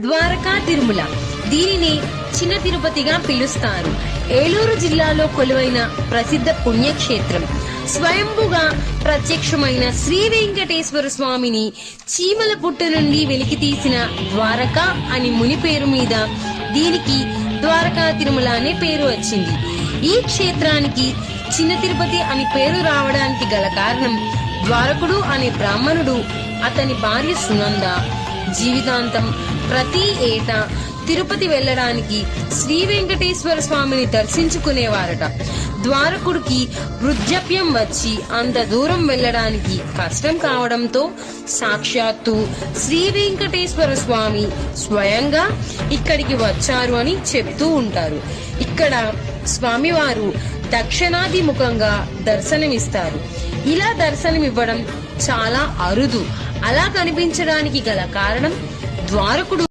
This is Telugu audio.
ద్వారకా తిరుమల, దీనిని చిన్న తిరుపతిగా పిలుస్తారు. ఏలూరు జిల్లాలో కొలువైన ప్రసిద్ధ పుణ్యక్షేత్రం. స్వయంభుగా ప్రత్యక్షమైన శ్రీ వెంకటేశ్వర స్వామిని చీమల పుట్ట నుండి వెలికి తీసిన ద్వారక అని ముని పేరు మీద దీనికి ద్వారకా తిరుమల అనే పేరు వచ్చింది. ఈ క్షేత్రానికి చిన్న తిరుపతి అని పేరు రావడానికి గల కారణం, ద్వారకుడు అనే బ్రాహ్మణుడు అతని భార్య సునంద జీవితాంతం ప్రతి ఏటా తిరుపతి వెళ్లడానికి శ్రీ వెంకటేశ్వర స్వామిని దర్శించుకునేవారట. ద్వారకుడికి వృద్ధాప్యం వచ్చి అంత దూరం వెళ్లడానికి కష్టం కావడంతో సాక్షాత్తు శ్రీ వెంకటేశ్వర స్వామి స్వయంగా ఇక్కడికి వచ్చారు అని చెప్తూ ఉంటారు. ఇక్కడ స్వామివారు దక్షిణాభిముఖంగా దర్శనమిస్తారు. ఇలా దర్శనమివ్వడం చాలా అరుదు. అలా కనిపించడానికి గల కారణం, ద్వారకుడు